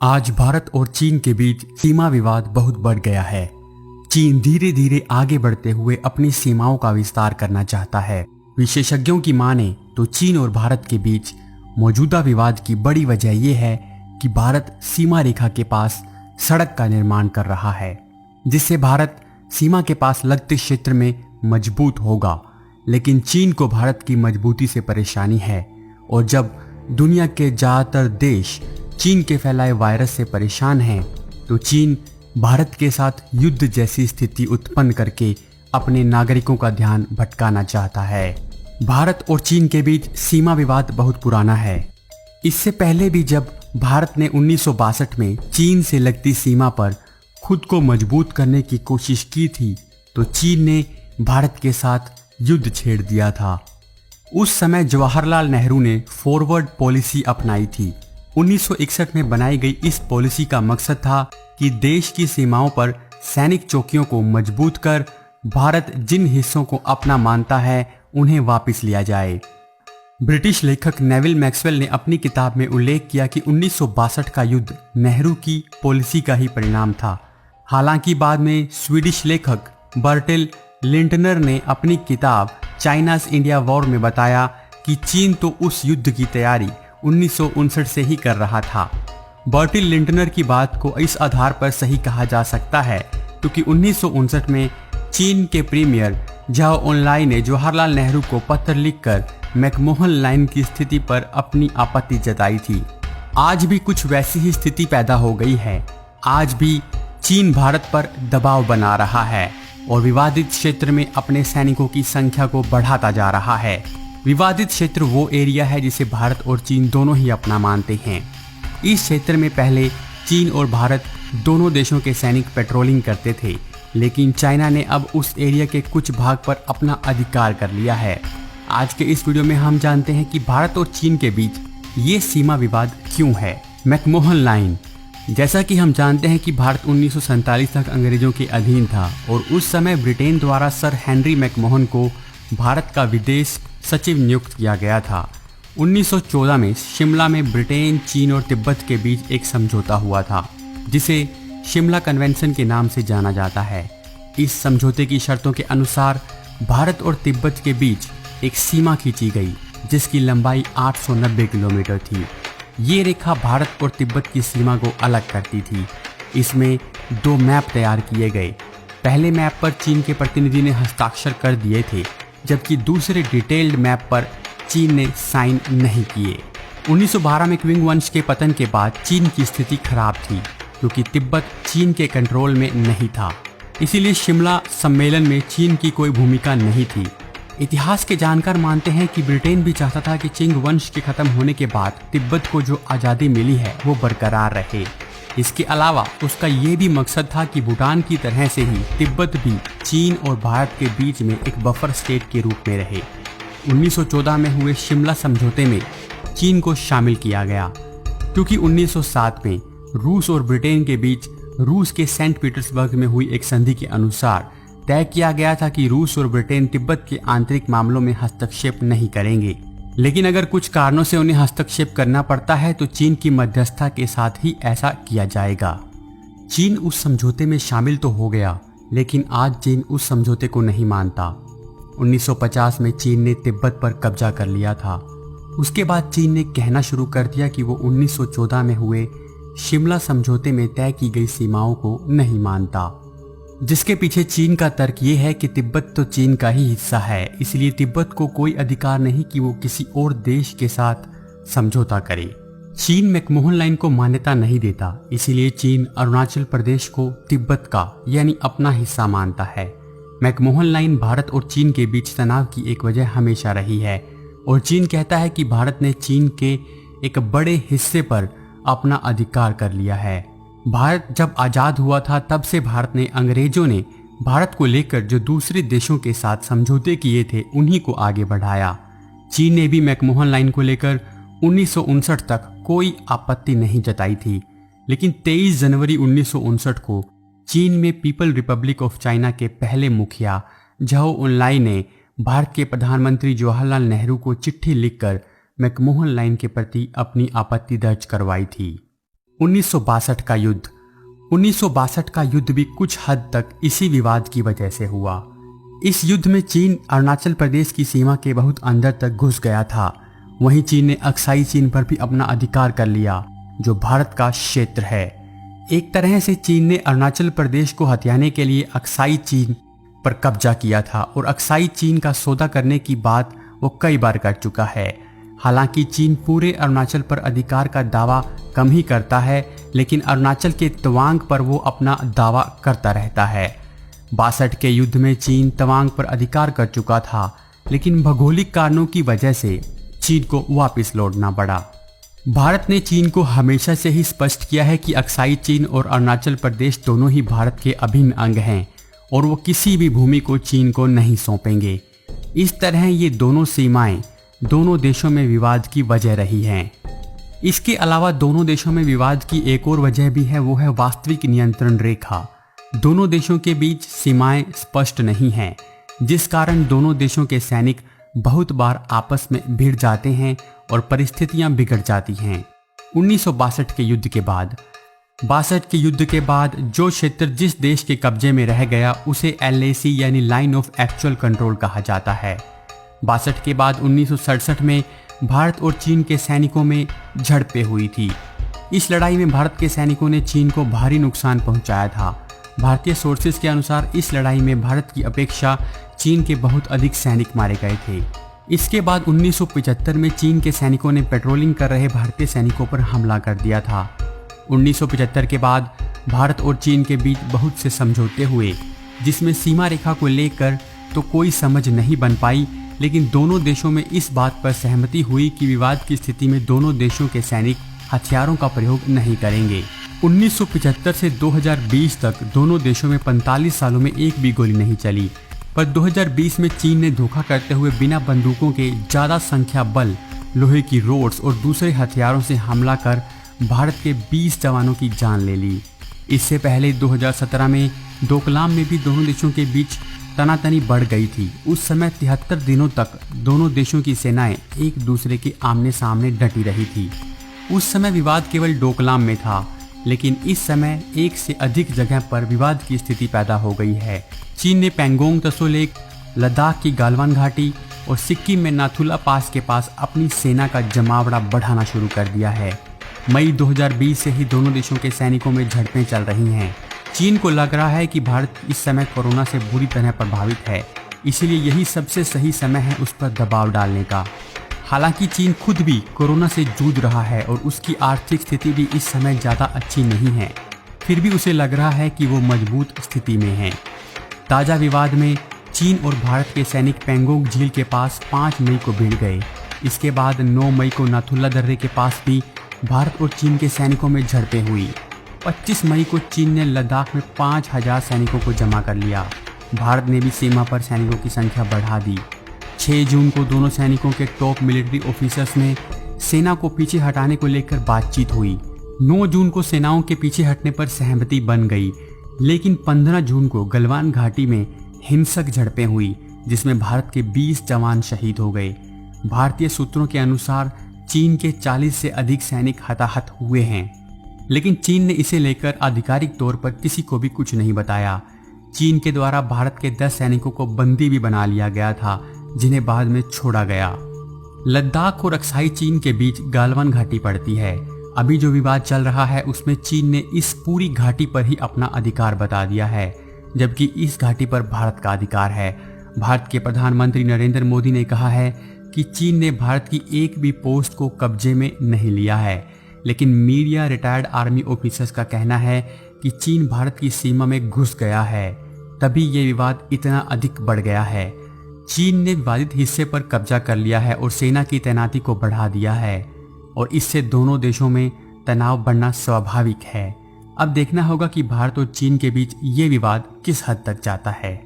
आज भारत और चीन के बीच सीमा विवाद बहुत बढ़ गया है। चीन धीरे धीरे आगे बढ़ते हुए अपनी सीमाओं का विस्तार करना चाहता है। विशेषज्ञों की माने तो चीन और भारत के बीच मौजूदा विवाद की बड़ी वजह यह है कि भारत सीमा रेखा के पास सड़क का निर्माण कर रहा है, जिससे भारत सीमा के पास लगते क्षेत्र में मजबूत होगा। लेकिन चीन को भारत की मजबूती से परेशानी है, और जब दुनिया के ज़्यादातर देश चीन के फैलाए वायरस से परेशान हैं, तो चीन भारत के साथ युद्ध जैसी स्थिति उत्पन्न करके अपने नागरिकों का ध्यान भटकाना चाहता है। भारत और चीन के बीच सीमा विवाद बहुत पुराना है। इससे पहले भी जब भारत ने 1962 में चीन से लगती सीमा पर खुद को मजबूत करने की कोशिश की थी, तो चीन ने भारत के साथ युद्ध छेड़ दिया था। उस समय जवाहरलाल नेहरू ने फॉरवर्ड पॉलिसी अपनाई थी। 1961 में बनाई गई इस पॉलिसी का मकसद था कि देश की सीमाओं पर सैनिक चौकियों को मजबूत कर भारत जिन हिस्सों को अपना मानता है उन्हें वापस लिया जाए। ब्रिटिश लेखक नेविल मैक्सवेल ने अपनी किताब में उल्लेख किया कि 1962 का युद्ध नेहरू की पॉलिसी का ही परिणाम था। हालांकि बाद में स्वीडिश लेखक बर्टेल लिंटनर ने अपनी किताब चाइनाज इंडिया वॉर में बताया कि चीन तो उस युद्ध की तैयारी 1959 से ही कर रहा था। बर्टेल लिंटनर की बात को इस आधार पर सही कहा जा सकता है क्योंकि 1959 में चीन के प्रीमियर झाओ एनलाई ने जवाहरलाल नेहरू को पत्र लिखकर मैकमोहन लाइन की स्थिति पर अपनी आपत्ति जताई थी। आज भी कुछ वैसी ही स्थिति पैदा हो गई है। आज भी चीन भारत पर दबाव बना रहा है और विवादित क्षेत्र में अपने सैनिकों की संख्या को बढ़ाता जा रहा है। विवादित क्षेत्र वो एरिया है जिसे भारत और चीन दोनों ही अपना मानते हैं। इस क्षेत्र में पहले चीन और भारत दोनों देशों के सैनिक पेट्रोलिंग करते थे, लेकिन चाइना ने अब उस एरिया के कुछ भाग पर अपना अधिकार कर लिया है। आज के इस वीडियो में हम जानते हैं कि भारत और चीन के बीच ये सीमा विवाद क्यों है। McMahon line. जैसा कि हम जानते हैं कि भारत 1947 तक अंग्रेजों के अधीन था और उस समय ब्रिटेन द्वारा सर हेनरी मैकमोहन को भारत का विदेश सचिव नियुक्त किया गया था। 1914 में शिमला में ब्रिटेन, चीन और तिब्बत के बीच एक समझौता हुआ था, जिसे शिमला कन्वेंशन के नाम से जाना जाता है। इस समझौते की शर्तों के अनुसार भारत और तिब्बत के बीच एक सीमा खींची गई, जिसकी लंबाई 890 किलोमीटर थी। ये रेखा भारत और तिब्बत की सीमा को अलग करती थी। इसमें 2 मैप तैयार किए गए। पहले मैप पर चीन के प्रतिनिधि ने हस्ताक्षर कर दिए थे, जबकि दूसरे डिटेल्ड मैप पर चीन ने साइन नहीं किए। 1912 में क्विंग वंश के पतन के बाद चीन की स्थिति खराब थी, क्योंकि तिब्बत चीन के कंट्रोल में नहीं था। इसीलिए शिमला सम्मेलन में चीन की कोई भूमिका नहीं थी। इतिहास के जानकार मानते हैं कि ब्रिटेन भी चाहता था कि चिंग वंश के खत्म होने के बाद तिब्बत को जो आज़ादी मिली है वो बरकरार रहे। इसके अलावा उसका ये भी मकसद था कि भूटान की तरह से ही तिब्बत भी चीन और भारत के बीच में एक बफर स्टेट के रूप में रहे। 1914 में हुए शिमला समझौते में चीन को शामिल किया गया, क्योंकि 1907 में रूस और ब्रिटेन के बीच रूस के सेंट पीटर्सबर्ग में हुई एक संधि के अनुसार तय किया गया था कि रूस और ब्रिटेन तिब्बत के आंतरिक मामलों में हस्तक्षेप नहीं करेंगे, लेकिन अगर कुछ कारणों से उन्हें हस्तक्षेप करना पड़ता है तो चीन की मध्यस्थता के साथ ही ऐसा किया जाएगा। चीन उस समझौते में शामिल तो हो गया, लेकिन आज चीन उस समझौते को नहीं मानता। 1950 में चीन ने तिब्बत पर कब्जा कर लिया था। उसके बाद चीन ने कहना शुरू कर दिया कि वो 1914 में हुए शिमला समझौते में तय की गई सीमाओं को नहीं मानता, जिसके पीछे चीन का तर्क ये है कि तिब्बत तो चीन का ही हिस्सा है, इसलिए तिब्बत को कोई अधिकार नहीं कि वो किसी और देश के साथ समझौता करे। चीन मैकमोहन लाइन को मान्यता नहीं देता, इसीलिए चीन अरुणाचल प्रदेश को तिब्बत का यानी अपना हिस्सा मानता है। मैकमोहन लाइन भारत और चीन के बीच तनाव की एक वजह हमेशा रही है, और चीन कहता है कि भारत ने चीन के एक बड़े हिस्से पर अपना अधिकार कर लिया है। भारत जब आज़ाद हुआ था तब से भारत ने अंग्रेजों ने भारत को लेकर जो दूसरे देशों के साथ समझौते किए थे उन्हीं को आगे बढ़ाया। चीन ने भी मैकमोहन लाइन को लेकर 1959 तक कोई आपत्ति नहीं जताई थी, लेकिन 23 जनवरी 1959 को चीन में पीपल रिपब्लिक ऑफ चाइना के पहले मुखिया झाओ एनलाई ने भारत के प्रधानमंत्री जवाहरलाल नेहरू को चिट्ठी लिखकर मैकमोहन लाइन के प्रति अपनी आपत्ति दर्ज करवाई थी। 1962 का युद्ध। 1962 का युद्ध भी कुछ हद तक इसी विवाद की वजह से हुआ। इस युद्ध में चीन अरुणाचल प्रदेश की सीमा के बहुत अंदर तक घुस गया था। वहीं चीन ने अक्साई चीन पर भी अपना अधिकार कर लिया, जो भारत का क्षेत्र है। एक तरह से चीन ने अरुणाचल प्रदेश को हथियाने के लिए अक्साई चीन पर कब्जा किया था और अक्साई चीन का सौदा करने की बात वो कई बार कर चुका है। हालांकि चीन पूरे अरुणाचल पर अधिकार का दावा कम ही करता है, लेकिन अरुणाचल के तवांग पर वो अपना दावा करता रहता है। 62 के युद्ध में चीन तवांग पर अधिकार कर चुका था, लेकिन भौगोलिक कारणों की वजह से चीन को वापस लौटना पड़ा। भारत ने चीन को हमेशा से ही स्पष्ट किया है कि अक्साई चीन और अरुणाचल प्रदेश दोनों ही भारत के अभिन्न अंग हैं और वो किसी भी भूमि को चीन को नहीं सौंपेंगे। इस तरह ये दोनों सीमाएं दोनों देशों में विवाद की वजह रही हैं। इसके अलावा दोनों देशों में विवाद की एक और वजह भी है, वो है वास्तविक नियंत्रण रेखा। दोनों देशों के बीच सीमाएं स्पष्ट नहीं हैं, जिस कारण दोनों देशों के सैनिक बहुत बार आपस में भिड़ जाते हैं और परिस्थितियां बिगड़ जाती हैं। 1962 के युद्ध के बाद 62 के युद्ध के बाद जो क्षेत्र जिस देश के कब्जे में रह गया उसे LAC यानी लाइन ऑफ एक्चुअल कंट्रोल कहा जाता है। 62 के बाद 1967 में भारत और चीन के सैनिकों में झड़पें हुई थी। इस लड़ाई में भारत के सैनिकों ने चीन को भारी नुकसान पहुंचाया था। भारतीय सोर्सेज के अनुसार इस लड़ाई में भारत की अपेक्षा चीन के बहुत अधिक सैनिक मारे गए थे। इसके बाद 1975 में चीन के सैनिकों ने पेट्रोलिंग कर रहे भारतीय सैनिकों पर हमला कर दिया था। 1975 के बाद भारत और चीन के बीच बहुत से समझौते हुए, जिसमें सीमा रेखा को लेकर तो कोई समझ नहीं बन पाई, लेकिन दोनों देशों में इस बात पर सहमति हुई कि विवाद की स्थिति में दोनों देशों के सैनिक हथियारों का प्रयोग नहीं करेंगे। 1975 से 2020 तक दोनों देशों में 45 सालों में एक भी गोली नहीं चली, पर 2020 में चीन ने धोखा करते हुए बिना बंदूकों के ज्यादा संख्या बल, लोहे की रोड्स और दूसरे हथियारों से हमला कर भारत के 20 जवानों की जान ले ली। इससे पहले 2017 में डोकलाम में भी दोनों देशों के बीच तनातनी बढ़ गई थी। उस समय 73 दिनों तक दोनों देशों की सेनाएं एक दूसरे के आमने सामने डटी रही थी। उस समय विवाद केवल डोकलाम में था, लेकिन इस समय एक से अधिक जगह पर विवाद की स्थिति पैदा हो गई है। चीन ने पैंगोंग त्सो लेक, लद्दाख की गालवान घाटी और सिक्किम में नाथुला पास के पास अपनी सेना का जमावड़ा बढ़ाना शुरू कर दिया है। मई 2020 से ही दोनों देशों के सैनिकों में झड़पें चल रही हैं। चीन को लग रहा है कि भारत इस समय कोरोना से बुरी तरह प्रभावित है, इसीलिए यही सबसे सही समय है उस पर दबाव डालने का। हालांकि चीन खुद भी कोरोना से जूझ रहा है और उसकी आर्थिक स्थिति भी इस समय ज़्यादा अच्छी नहीं है, फिर भी उसे लग रहा है कि वो मजबूत स्थिति में है। ताज़ा विवाद में चीन और भारत के सैनिक पेंगोंग झील के पास 5 मई को भिड़ गए। इसके बाद 9 मई को नाथुला दर्रे के पास भी भारत और चीन के सैनिकों में झड़पें हुई। 25 मई को चीन ने लद्दाख में 5000 सैनिकों को जमा कर लिया। भारत ने भी सीमा पर सैनिकों की संख्या बढ़ा दी। 6 जून को दोनों सैनिकों के टॉप मिलिट्री ऑफिसर्स में सेना को पीछे हटाने को लेकर बातचीत हुई। 9 जून को सेनाओं के पीछे हटने पर सहमति बन गई, लेकिन 15 जून को गलवान घाटी में हिंसक झड़पें हुई, जिसमें भारत के 20 जवान शहीद हो गए। भारतीय सूत्रों के अनुसार चीन के 40 से अधिक सैनिक हताहत हुए हैं, लेकिन चीन ने इसे लेकर आधिकारिक तौर पर किसी को भी कुछ नहीं बताया। चीन के द्वारा भारत के 10 सैनिकों को बंदी भी बना लिया गया था, जिन्हें बाद में छोड़ा गया। लद्दाख और अक्साई चीन के बीच गालवान घाटी पड़ती है। अभी जो विवाद चल रहा है उसमें चीन ने इस पूरी घाटी पर ही अपना अधिकार बता दिया है, जबकि इस घाटी पर भारत का अधिकार है। भारत के प्रधानमंत्री नरेंद्र मोदी ने कहा है कि चीन ने भारत की एक भी पोस्ट को कब्जे में नहीं लिया है, लेकिन मीडिया रिटायर्ड आर्मी ऑफिसर्स का कहना है कि चीन भारत की सीमा में घुस गया है, तभी ये विवाद इतना अधिक बढ़ गया है। चीन ने विवादित हिस्से पर कब्जा कर लिया है और सेना की तैनाती को बढ़ा दिया है, और इससे दोनों देशों में तनाव बढ़ना स्वाभाविक है। अब देखना होगा कि भारत और चीन के बीच ये विवाद किस हद तक जाता है।